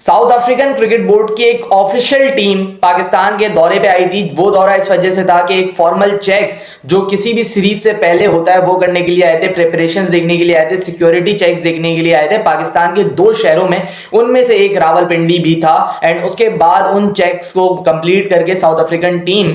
South African cricket board की एक official team Pakistan के दौरे पे आई थी। वो दौरा इस वजह से था कि एक फॉर्मल चेक जो किसी भी सीरीज से पहले होता है वो करने के लिए आए थे, प्रिपरेशंस देखने के लिए आए थे, सिक्योरिटी चेक्स देखने के लिए आए थे पाकिस्तान के दो शहरों में, उनमें से एक रावलपिंडी भी था। एंड उसके बाद उन चेक्स को कंप्लीट करके साउथ अफ्रीकन टीम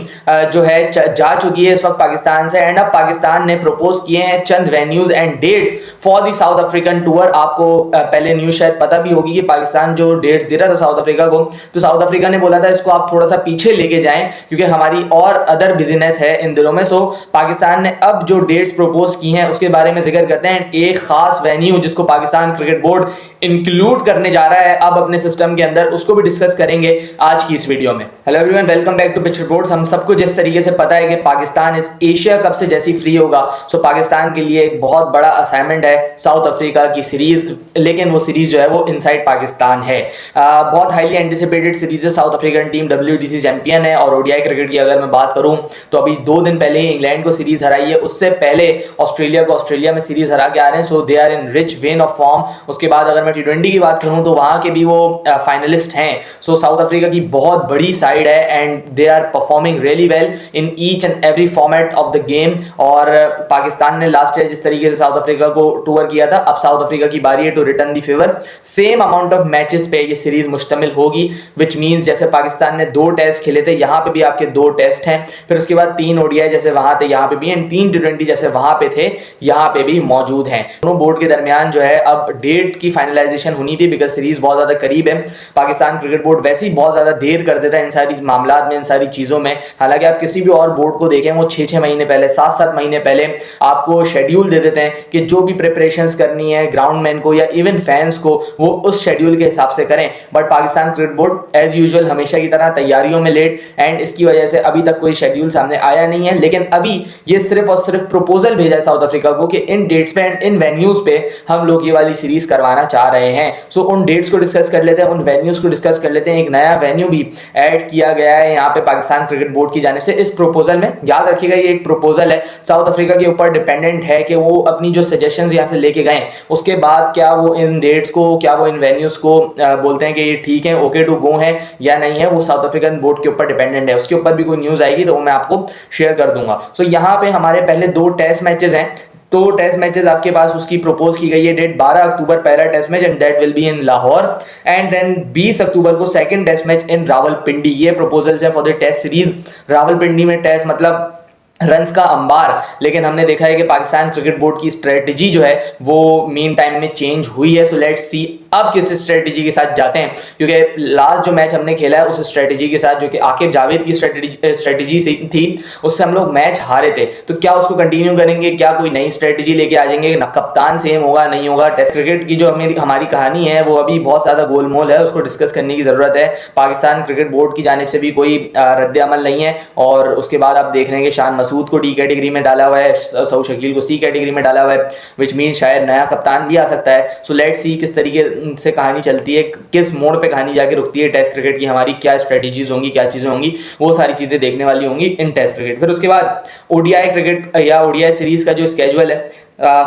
जो है जा चुकी है इस वक्त पाकिस्तान से। एंड अब पाकिस्तान ने प्रपोज किए हैं चंद venues and dates for the South African tour. आपको पहले न्यूज शायद पता भी होगी कि पाकिस्तान जो डेट्स दे रहा था साउथ अफ्रीका को, तो साउथ अफ्रीका ने बोला था इसको आप थोड़ा सा पीछे लेके जाएं क्योंकि हमारी और अदर बिजनेस है इन दिनों में। सो पाकिस्तान ने अब जो डेट्स प्रपोज की हैं उसके बारे में जिक्र करते हैं। एक खास वेन्यू जिसको पाकिस्तान क्रिकेट बोर्ड इंक्लूड करने जा रहा है अब अपने सिस्टम के अंदर, उसको भी डिस्कस करेंगे आज की इस वीडियो में। Hello everyone, welcome back to pitch reports. हम सबको जिस तरीके से पता है कि पाकिस्तान इस एशिया कप से जैसी फ्री होगा, सो पाकिस्तान के लिए एक बहुत बड़ा असाइनमेंट है साउथ अफ्रीका की सीरीज। लेकिन वो सीरीज जो है वो इनसाइड पाकिस्तान है। बहुत हाईली एंटिसिपेटेड सीरीज है। South African team WDC champion है और ओडीआई क्रिकेट की अगर मैं बात करूं तो अभी 2 दिन पहले ही इंग्लैंड को सीरीज हराई है। उससे पहले ऑस्ट्रेलिया को ऑस्ट्रेलिया में सीरीज हरा के आ रहे हैं। So they are in rich vein of form. उसके बाद अगर मैं T20 की बात करूं तो वहां के भी वो फाइनलिस्ट हैं। सो साउथ अफ्रीका की बहुत बड़ी साइड है and they are performing really well in each and every format of the game. और पाकिस्तान ने लास्ट ईयर जिस तरीके से साउथ अफ्रीका को टूर किया था, अब साउथ अफ्रीका की बारी है to return the favour. Same amount of matches पे ये सीरीज मुश्तमिल होगी, विच मींस जैसे पाकिस्तान ने 2 टेस्ट खेले थे, यहां पे भी आपके 2 टेस्ट हैं। फिर उसके बाद 3 ओडीआई जैसे वहां थे यहां पे भी, एंड 3 T20 जैसे वहां पे थे यहां पे भी मौजूद हैं। दोनों बोर्ड के दरमियान जो है अब डेट की फाइनलाइजेशन होनी थी बिकॉज सीरीज बहुत ज्यादा करीब है। पाकिस्तान क्रिकेट बोर्ड वैसे ही बहुत ज्यादा देर कर देता है इन सारी मामला में, इन सारी चीजों में। हालांकि आप किसी भी और बोर्ड को देखें वो 6-6 महीने पहले, 7-7 महीने पहले आपको शेड्यूल दे देते हैं कि जो भी प्रिपरेशंस करनी है ग्राउंडमैन को या इवन फैंस को वो उस शेड्यूल के हिसाब से करें। But Pakistan cricket board as usual हमेशा की तरह तैयारियों में लेट, एंड इसकी वजह से अभी तक कोई शेड्यूल सामने आया नहीं है। लेकिन अभी ये सिर्फ और सिर्फ प्रपोजल भेजा है साउथ अफ्रीका को कि इन डेट्स पे एंड इन वेन्यूज पे हम लोग ये वाली सीरीज करवाना चाह रहे हैं। सो उन डेट्स को डिस्कस कर लेते हैं, उन वेन्यूज को डिस्कस कर लेते हैं। एक नया वेन्यू भी ऐड किया गया है यहाँ पे पाकिस्तान क्रिकेट बोर्ड की जानिब से इस प्रपोजल में। याद रखिएगा ये एक प्रपोजल है, साउथ अफ्रीका के ऊपर डिपेंडेंट है कि वो अपनी जो सजेशंस यहाँ से लेके गए उसके बाद क्या वो इन डेट्स को, क्या वो इन वेन्यूज को बोलते हैं कि ये ठीक है, ओके टू गो है या नहीं है, वो साउथ अफ्रीकन बोर्ड के ऊपर डिपेंडेंट है। उसके ऊपर भी कोई न्यूज आएगी तो वो मैं आपको शेयर कर दूंगा। सो यहाँ पे हमारे पहले 2 टेस्ट मैचेस हैं। तो टेस्ट मैचेस आपके पास उसकी प्रपोज की गई है डेट 12 अक्टूबर पहला test match and that will be in Lahore, and then 20 October को second test match in Rawalpindi. ये प्रपोजल्स हैं for the test series. Rawalpindi में टेस्ट मतलब रन्स का अंबार, लेकिन हमने देखा है कि पाकिस्तान क्रिकेट बोर्ड की स्ट्रेटजी जो है वो मीन टाइम में चेंज हुई है। सो लेट्स सी अब किस स्ट्रेटजी के साथ जाते हैं, क्योंकि लास्ट जो मैच हमने खेला है उस स्ट्रेटजी के साथ जो कि आकिब जावेद की स्ट्रेटजी थी, उससे हम लोग मैच हारे थे। तो क्या उसको कंटिन्यू करेंगे, क्या कोई नई स्ट्रेटजी लेके आ जाएंगे, ना कप्तान सेम होगा नहीं होगा। टेस्ट क्रिकेट की जो हमारी कहानी है वो अभी बहुत ज्यादा गोलमोल है, उसको डिस्कस करने की जरूरत है। पाकिस्तान क्रिकेट बोर्ड की जानिब से भी कोई रद्द अमल नहीं है। और उसके बाद आप देख रहे हैं कि शान मसूद को D कैटेगरी में डाला हुआ है, सऊद शकील को C कैटेगरी में डाला हुआ है, विच मीन शायद नया कप्तान भी आ सकता है। सो लेट्स सी किस तरीके से कहानी चलती है, किस मोड़ पे कहानी जाके रुकती है टेस्ट क्रिकेट की, हमारी क्या स्ट्रेटजीज होंगी, क्या चीजें होंगी, वो सारी चीजें देखने वाली होंगी इन टेस्ट क्रिकेट। फिर उसके बाद ओडीआई क्रिकेट या ओडीआई सीरीज का जो स्केजुअल है,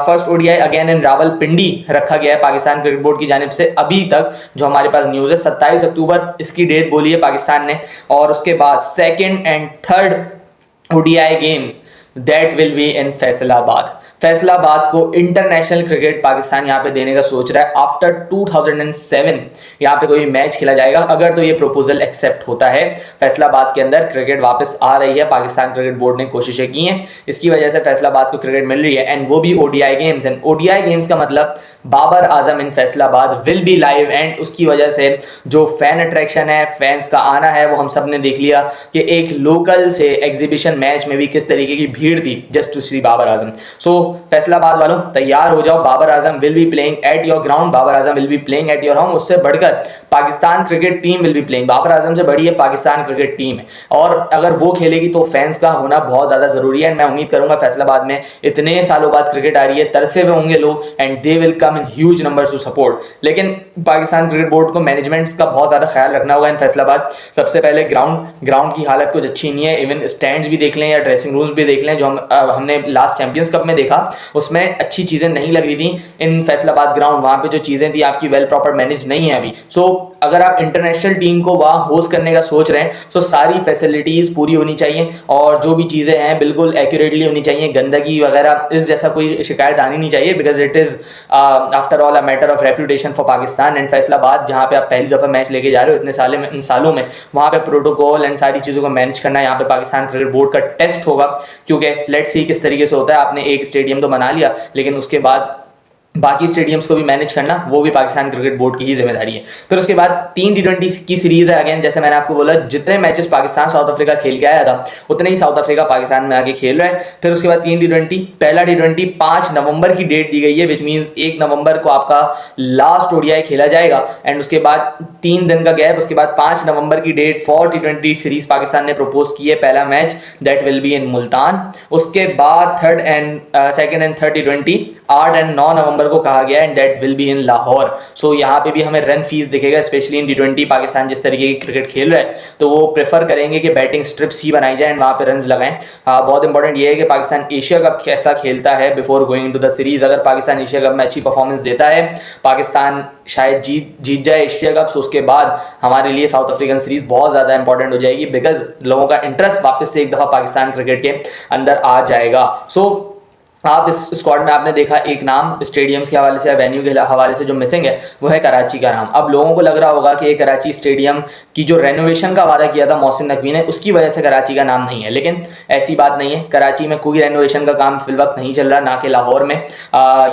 first ODI again in Rawalpindi रखा गया है पाकिस्तान क्रिकेट बोर्ड की जानिब से। अभी तक जो हमारे पास न्यूज है 27 अक्टूबर इसकी डेट बोली है पाकिस्तान ने। और उसके बाद second and third ODI games that will be इन फैसलाबाद। फैसलाबाद को इंटरनेशनल क्रिकेट पाकिस्तान यहाँ पे देने का सोच रहा है। आफ्टर 2007 यहाँ पे कोई मैच खेला जाएगा अगर तो ये प्रपोजल एक्सेप्ट होता है। फैसलाबाद के अंदर क्रिकेट वापस आ रही है, पाकिस्तान क्रिकेट बोर्ड ने कोशिशें की हैं, इसकी वजह से फैसलाबाद को क्रिकेट मिल रही है, एंड वो भी ODI games. And ODI games का मतलब Babar Azam in Faisalabad will be live, and उसकी वजह से जो फैन अट्रैक्शन है, फैंस का आना है, वो हम सब ने देख लिया कि एक लोकल से एग्जीबिशन मैच में भी किस तरीके की भीड़ थी just to see Babar Azam. So Faisalabad वालों तैयार हो जाओ, Babar Azam will be playing at your ground, Babar Azam will be playing at your home. उससे बढ़कर Pakistan cricket team will be playing, Babar Azam से बड़ी है पाकिस्तान क्रिकेट टीम है, और अगर वो खेलेगी तो फैंस का होना बहुत ज्यादा जरूरी है। मैं उम्मीद करूंगा फैसलाबाद में इतने सालों बाद क्रिकेट आ रही है, तरसे हुए होंगे लोग and they will come in huge numbers to support. लेकिन पाकिस्तान क्रिकेट बोर्ड को मैनेजमेंट्स का बहुत ज्यादा ख्याल रखना होगा इन फैसलाबाद। सबसे पहले ग्राउंड की हालत कुछ अच्छी नहीं है, इवन स्टैंड्स भी देख लें या ड्रेसिंग रूम्स भी देख लें, जो हमने लास्ट चैंपियंस कप में देखा था उसमें अच्छी चीज़ें नहीं लग रही थी इन फैसलाबाद ग्राउंड, वहाँ पे जो चीज़ें थी आपकी वेल प्रॉपर मैनेज नहीं है अभी। सो अगर आप इंटरनेशनल टीम को वहाँ होस्ट करने का सोच रहे हैं तो सारी फैसिलिटीज़ पूरी होनी चाहिए और जो भी चीज़ें हैं बिल्कुल एक्यूरेटली होनी चाहिए, गंदगी वगैरह इस जैसा कोई शिकायत आनी नहीं चाहिए, because it is after all a matter of reputation for Pakistan. And Faisalabad जहाँ पे आप पहली दफ़ा मैच लेके जा रहे हो इन सालों में वहाँ पे प्रोटोकॉल एंड सारी चीज़ों को मैनेज करना यहाँ पे पाकिस्तान क्रिकेट बोर्ड का टेस्ट होगा, क्योंकि लेट्स सी किस तरीके से होता है। आपने एक स्टेडियम तो बना लिया लेकिन उसके बाद बाकी स्टेडियम्स को भी मैनेज करना वो भी पाकिस्तान क्रिकेट बोर्ड की ही जिम्मेदारी है। फिर उसके बाद 3 T20 की सीरीज है। अगेन जैसे मैंने आपको बोला जितने मैचेस पाकिस्तान साउथ अफ्रीका खेल के आया था उतने ही साउथ अफ्रीका पाकिस्तान में आके खेल रहा है। फिर उसके बाद 3 T20, पहला T20 5 नवंबर की डेट दी गई है, विच मीन्स 1 नवंबर को आपका लास्ट ओडीआई खेला जाएगा एंड उसके बाद 3 दिन का गैप, उसके बाद 5 नवंबर की date for T20 series Pakistan ने प्रपोज की है। पहला match that will be in Multan. उसके बाद second and third T20 8 and 9 नवंबर को कहा गया and that will be in Lahore. So यहाँ पे भी हमें रन फीस दिखेगा, स्पेशली इन T20 पाकिस्तान जिस तरीके की क्रिकेट खेल रहा है तो वो प्रेफर करेंगे कि बैटिंग स्ट्रिप्स ही बनाई जाए एंड वहाँ पे रन लगाएं। बहुत इंपॉर्टेंट ये है कि पाकिस्तान एशिया कप कैसा खेलता है before going into the series. अगर पाकिस्तान एशिया कप में अच्छी परफॉर्मेंस देता है, पाकिस्तान शायद जीत जाए एशिया कप, तो उसके बाद हमारे लिए साउथ अफ्रीकन सीरीज बहुत ज़्यादा इंपॉर्टेंट हो जाएगी, बिकॉज लोगों का इंटरेस्ट वापस से एक दफ़ा पाकिस्तान क्रिकेट के अंदर आ जाएगा। सो आप इस स्क्वाड में आपने देखा एक नाम स्टेडियम्स के हवाले से या वेन्यू के हवाले से जो मिसिंग है वो है कराची का नाम। अब लोगों को लग रहा होगा कि ये कराची स्टेडियम की जो रेनोवेशन का वादा किया था मोहसिन नकवी ने उसकी वजह से कराची का नाम नहीं है, लेकिन ऐसी बात नहीं है। कराची में कोई रेनोवेशन का काम फिल वक्त नहीं चल रहा, ना कि लाहौर में।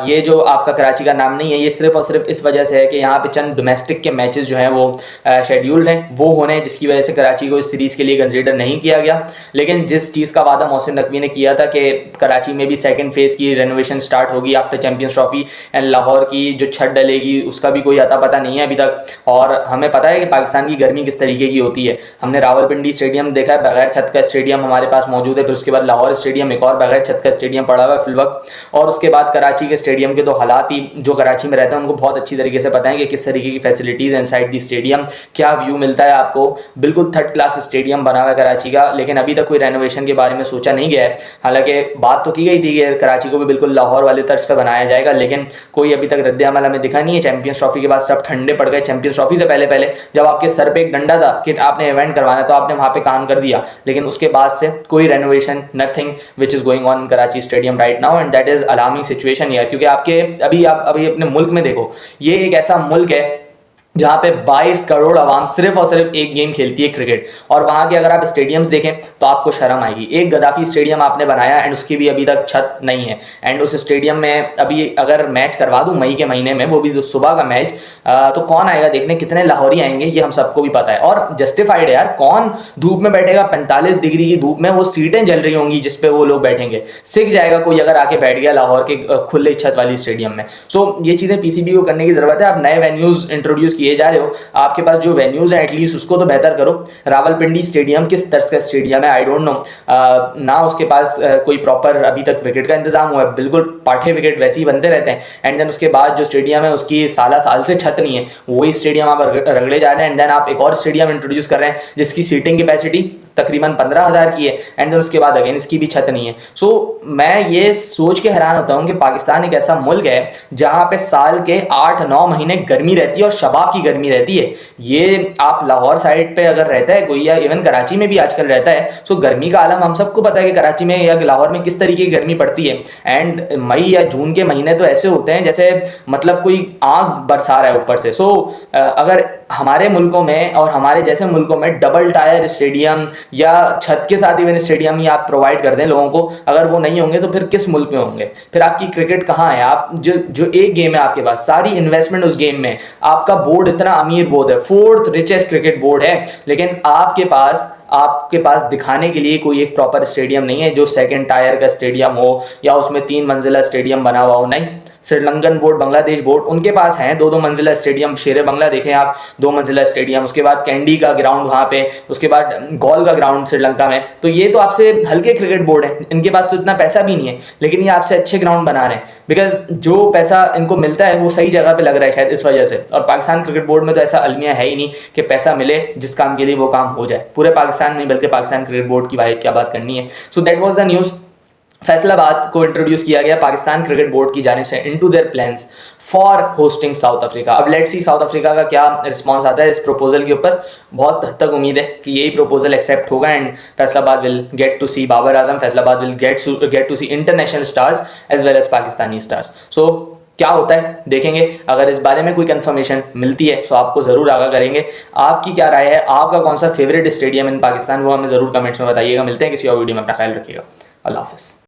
ये जो आपका कराची का नाम नहीं है ये सिर्फ और सिर्फ इस वजह से है कि यहाँ पे चंद डोमेस्टिक के मैचेस जो हैं वो शेड्यूल्ड हैं, वो होने जिसकी वजह से कराची को इस सीरीज़ के लिए कंसिडर नहीं किया गया। लेकिन जिस चीज़ का वादा मोहसिन नकवी ने किया था कि कराची में भी सेकेंड फेज की रेनोवेशन स्टार्ट होगी after champions trophy and Lahore की जो छत डलेगी उसका भी कोई अता पता नहीं है अभी तक। और हमें पता है कि पाकिस्तान की गर्मी किस तरीके की होती है। हमने रावलपिंडी स्टेडियम देखा है, बगैर छत का स्टेडियम हमारे पास मौजूद है। फिर उसके बाद लाहौर स्टेडियम एक और बगैर छत का स्टेडियम पड़ा हुआ है फिल वक्त। और उसके बाद कराची के स्टेडियम के तो हालात ही, जो कराची में रहते हैं उनको बहुत अच्छी तरीके से पता है कि किस तरीके की फैसिलिटीज़ इनसाइड दी स्टेडियम, क्या व्यू मिलता है आपको। बिल्कुल थर्ड क्लास स्टेडियम बना हुआ है कराची का, लेकिन अभी तक कोई रेनोवेशन के बारे में सोचा नहीं गया है। हालांकि बात तो की गई थी कि कराची को भी बिल्कुल लाहौर वाले तर्ज पे बनाया जाएगा, लेकिन कोई अभी तक रद्द अमल हमें दिखा नहीं है। चैंपियंस ट्रॉफी के बाद सब ठंडे पड़ गए। चैंपियंस ट्रॉफी से पहले पहले जब आपके सर पे एक डंडा था कि आपने इवेंट करवाना तो आपने वहां पे काम कर दिया, लेकिन उसके बाद से कोई renovation, nothing which is going on in Karachi stadium right now and that is alarming situation here. क्योंकि आपके आप अभी अपने मुल्क में देखो, ये एक ऐसा मुल्क है जहाँ पे 22 करोड़ आवाम सिर्फ और सिर्फ एक गेम खेलती है क्रिकेट, और वहाँ के अगर आप स्टेडियम्स देखें तो आपको शर्म आएगी। एक गद्दाफी स्टेडियम आपने बनाया एंड उसकी भी अभी तक छत नहीं है, एंड उस स्टेडियम में अभी अगर मैच करवा दूँ मई के महीने में, वो भी सुबह का मैच, तो कौन आएगा देखने, कितने लाहौरी आएंगे ये हम सबको भी पता है। और जस्टिफाइड है यार, कौन धूप में बैठेगा 45 डिग्री की धूप में, वो सीटें जल रही होंगी जिसपे वो लोग बैठेंगे, सिक जाएगा कोई अगर आके बैठ गया लाहौर के खुले छत वाली स्टेडियम में। सो ये चीज़ें पीसीबी को करने की जरूरत है। आप नए वेन्यूज इंट्रोड्यूस किए जा रहे हो, आपके पास जो वेन्यूज हैं एटलीस्ट उसको तो बेहतर करो। रावलपिंडी स्टेडियम किस तर्ज का स्टेडियम है आई डोंट नो, ना उसके पास कोई प्रॉपर अभी तक विकेट का इंतजाम हुआ है, बिल्कुल पाठे विकेट वैसे ही बनते रहते हैं। एंड देन उसके बाद जो स्टेडियम है उसकी साल से छत नहीं है, वही स्टेडियम आप रगड़े जा रहे हैं। एंड देन आप एक और स्टेडियम इंट्रोड्यूस कर रहे हैं जिसकी सीटिंग कैपेसिटी तकरीबन 15,000 की है, एंड देन उसके बाद अगेन इसकी भी छत नहीं है। सो मैं ये सोच के हैरान होता हूँ कि पाकिस्तान एक ऐसा मुल्क है जहाँ पे साल के 8-9 महीने गर्मी रहती है और शबाब की गर्मी रहती है। ये आप लाहौर साइड पे अगर रहता है कोई, या इवन कराची में भी आजकल रहता है, सो गर्मी का आलम हम सबको पता है कि कराची में या लाहौर में किस तरीके की गर्मी पड़ती है। एंड मई या जून के महीने तो ऐसे होते हैं जैसे मतलब कोई आग बरसा रहा है ऊपर से। सो अगर हमारे मुल्कों में और हमारे जैसे मुल्कों में डबल टायर स्टेडियम या छत के साथ इवन स्टेडियम ही आप प्रोवाइड कर दें लोगों को, अगर वो नहीं होंगे तो फिर किस मुल्क में होंगे, फिर आपकी क्रिकेट कहाँ है। आप जो एक गेम है आपके पास, सारी इन्वेस्टमेंट उस गेम में, आपका बोर्ड इतना अमीर बोर्ड है, 4th रिचेस्ट क्रिकेट बोर्ड है, लेकिन आपके पास दिखाने के लिए कोई एक प्रॉपर स्टेडियम नहीं है जो सेकंड टायर का स्टेडियम हो या उसमें 3 मंजिला स्टेडियम बना हुआ हो। नहीं, श्रीलंकन बोर्ड, बांग्लादेश बोर्ड, उनके पास हैं 2-2 मंजिला स्टेडियम। शेरे बंगला देखें आप, 2 मंजिला स्टेडियम, उसके बाद कैंडी का ग्राउंड वहाँ पे, उसके बाद गॉल का ग्राउंड श्रीलंका में। तो ये तो आपसे हल्के क्रिकेट बोर्ड है, इनके पास तो इतना पैसा भी नहीं है, लेकिन ये आपसे अच्छे ग्राउंड बना रहे हैं बिकॉज जो पैसा इनको मिलता है वो सही जगह पे लग रहा है शायद इस वजह से। और पाकिस्तान क्रिकेट बोर्ड में तो ऐसा अलमिया है ही नहीं कि पैसा मिले जिस काम के लिए वो काम हो जाए, पूरे पाकिस्तान में, बल्कि पाकिस्तान क्रिकेट बोर्ड की वाहिद क्या बात करनी है। So that was the news Faisalabad को इंट्रोड्यूस किया गया पाकिस्तान क्रिकेट बोर्ड की जानिब से into their plans for hosting south Africa. अब लेट्स सी साउथ अफ्रीका का क्या रिस्पांस आता है इस प्रपोजल के ऊपर। बहुत हद तक उम्मीद है कि यही प्रपोजल एक्सेप्ट होगा and Faisalabad will get to see Babar Azam, Faisalabad will get to see international stars as well as Pakistani stars. So क्या होता है देखेंगे। अगर इस बारे में कोई कंफर्मेशन मिलती है तो आपको ज़रूर आगाह करेंगे। आपकी क्या राय है, आपका कौन सा फेवरेट स्टेडियम इन पाकिस्तान, वो हमें ज़रूर कमेंट्स में बताइएगा। मिलते हैं किसी और वीडियो में, अपना ख्याल रखिएगा। अल्लाह हाफिज़।